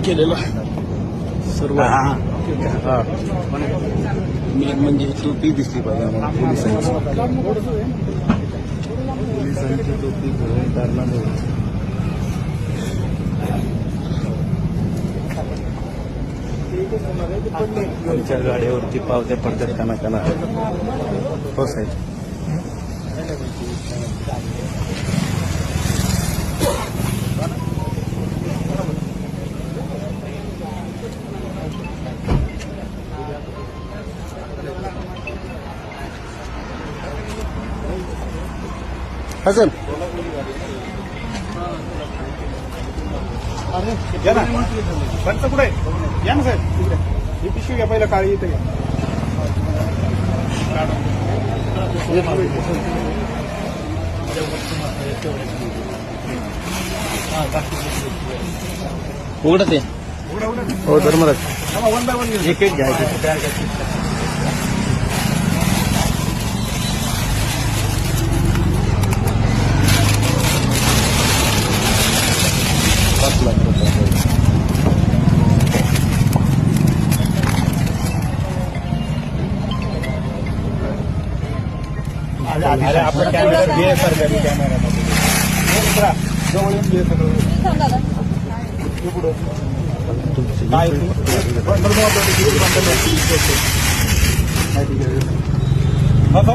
केलेला सर्व मेन म्हणजे टोपी दिसली पाहिजे आम्हाला पोलिसांची टोपी घेऊन कारणाने आमच्या गाड्यावरती पावत्या पडतात काना हो साहेब. हसन या ना बंद कुठे या ना साहेब तिकडे ही पिशवी घ्या पहिलं काळी इथे उघडत आहे हो धर्मराज वन बाय वन एक एक घ्यायची आपल्या कॅमेऱ्यात घे सरकारी कॅमेरा जवळ येऊन घे सगळं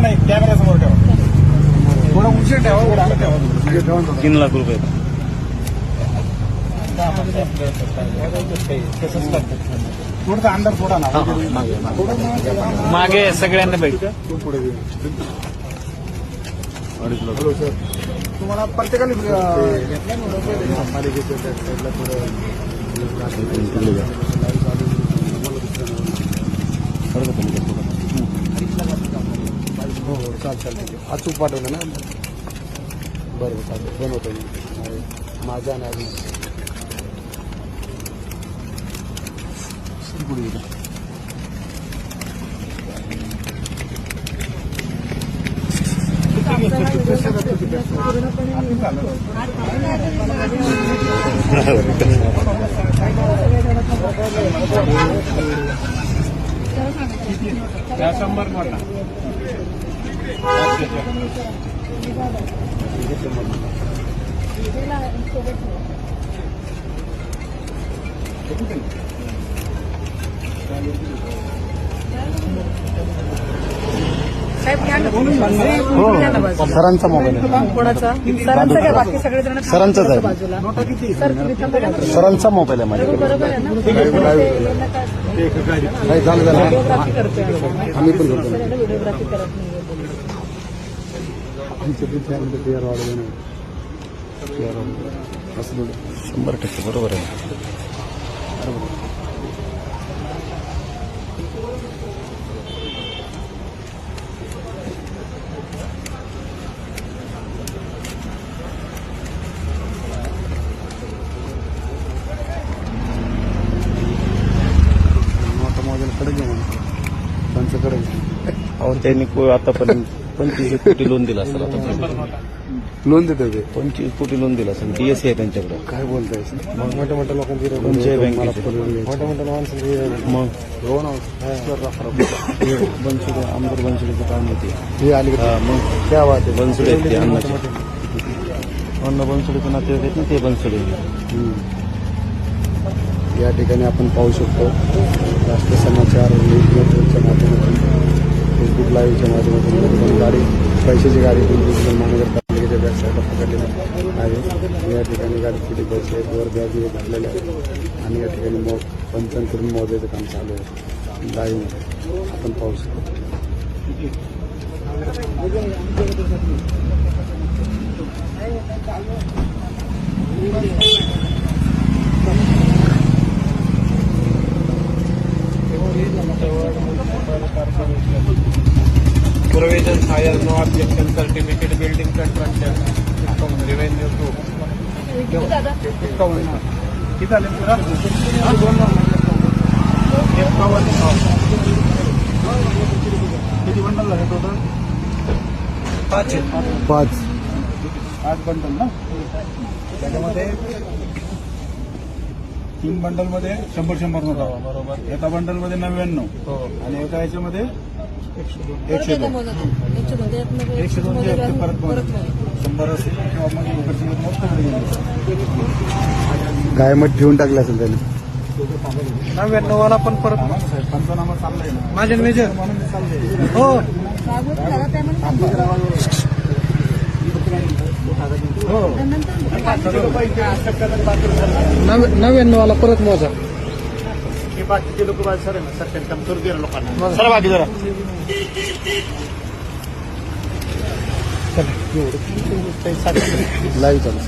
नाही कॅमेऱ्यासमोर ठेवा थोडं उशीर ठेवा ठेवा 3 लाख रुपये थोडसा अंदर थोडा ना मागे सगळ्यांना भेट पुढे हॅलो सर तुम्हाला प्रत्येकाने पालिकेच्या साईडला थोडं हो चालतं अचूक पाठवलं ना बरोबर चालतं बनवतो मी माझा आणि अजून पुढे त्या 100 मोठा सरांचा मोबाईल आहे कोणाचा सरांचं काय बाकी सगळे जण सरांचाच आहे बाजूला सरांचा मोबाईल आहे माझ्याकडे बरोबर आहे ना काही झालं झालं व्हिडिओग्राफी करतोय आम्ही पण करतो व्हिडिओग्राफी करत नाही 100% बरोबर आहे अहो त्यांनी आतापर्यंत 25 कोटी लोन दिला असेल आता लोन देतो ते 25 कोटी लोन दिला असेल डीएससी आहे त्यांच्याकडे काय बोलताय मग मोठ्या मोठ्या लोकांची कोणत्याही बँकेचे मोठ्या मोठ्या माणसांची मग हो ना बनसुडे आमदार बनसुडेचं काम होते हे आली मग क्या बात आहे बनसुडे आहेत ते अन्नाचे अन्न बनसुडेचं नाते आहेत ना ते बनसुडे या ठिकाणी आपण पाहू शकतो राष्ट्र समाचार नेटवर्कच्या माध्यमातून फेसबुक लाईव्हच्या माध्यमातून गाडी पैशाची गाडी तुमची महानगरपालिकेच्या बॅक साईडला पकडलेली आहे या ठिकाणी गाडी किती पैसे आहेत वर बॅग घातलेले आहेत आणि या ठिकाणी पंचन करून मोजायचं काम चालू आहे लाईव्ह आपण पाहू शकतो Provision hire, no objection, certificate, building construction, revenue proof. किती झाले? किती बंडल झाले टोटल? 5 बंडल ना त्याच्यामध्ये 3 बंडलमध्ये 100 नोटा बरोबर एका बंडलमध्ये 99 हो आणि एका याच्यामध्ये 102 102 जे आहेत ते परत मोजत. 100 असेल किंवा मग इकडची मोजतो गायमत ठेवून टाकलं असेल त्याने. 99 वाला पण परत साहेब पंचनामा चाललाय ना माझे मेजर म्हणून मी चाललंय. हो हो 99 वाला परत मोजा बाकीचे लोक सर आहे ना सरकारी काम करू दे लोकांना सर बाकी जरा लाईव्ह चालू.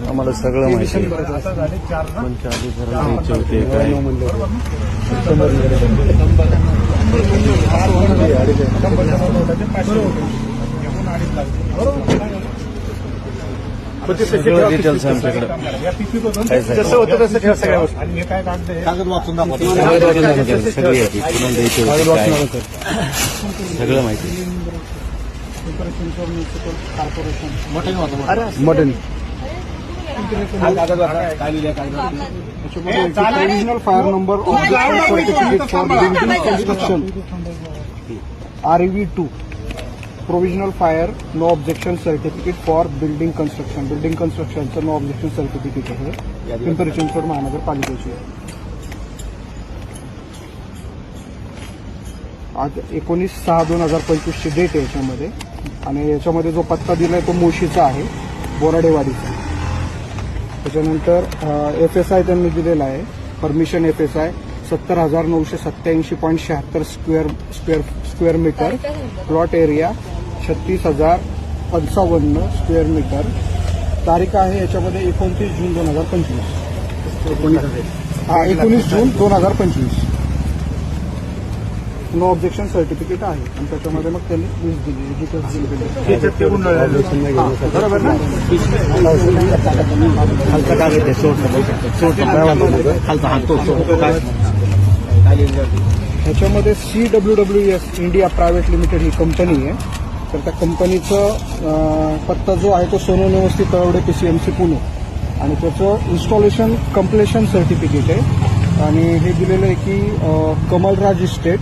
आम्हाला सगळं माहिती आहे. आता झाले 4 ना कोणच्या अधिकाऱ्याला द्यायचे होते काय सगळं डिटेल्स आमच्याकडे या पिशवीत होतं काय सांगू? जसं होतं तसं ठेवा सगळ्या वस्तू. आणि हे काय कागद आहे सगळं आमच्याकडे सगळी आहे. कुणाला द्यायचे होते काय सगळं माहिती आहे. मटन त्याच्यामध्ये provisional fire number objection certificate for building construction REV2 provisional fire no objection certificate for building कन्स्ट्रक्शनचं नो ऑब्जेक्शन सर्टिफिकेट आहे पिंपरी चिंचवड महानगरपालिकेची. आज 19/6/2025 ची डेट आहे याच्यामध्ये आणि याच्यामध्ये जो पत्ता दिलाय तो मोशीचा आहे बोराडेवाडीचा. त्याच्यानंतर FSI त्यांनी दिलेला आहे permission FSI 70,987.76 square metre plot area 36,055 square metre. तारीख आहे याच्यामध्ये 29 जून 2025. 19 जून 2025 नो ऑब्जेक्शन सर्टिफिकेट आहे आणि त्याच्यामध्ये मग त्यांनी वीज दिली डिटेल्स दिले. त्याच्यात ते गुंडाळलेलं. बरोबर ना. खालचा कागद आहे ह्याच्यामध्ये CWWS इंडिया प्रायव्हेट लिमिटेड ही कंपनी आहे. तर त्या कंपनीचं पत्ता जो आहे तो सोनवणे वस्ती तळवडे PCMC पुणे आणि त्याचं इन्स्टॉलेशन कम्प्लेशन सर्टिफिकेट आहे आणि हे दिलेलं आहे की कमलराज इस्टेट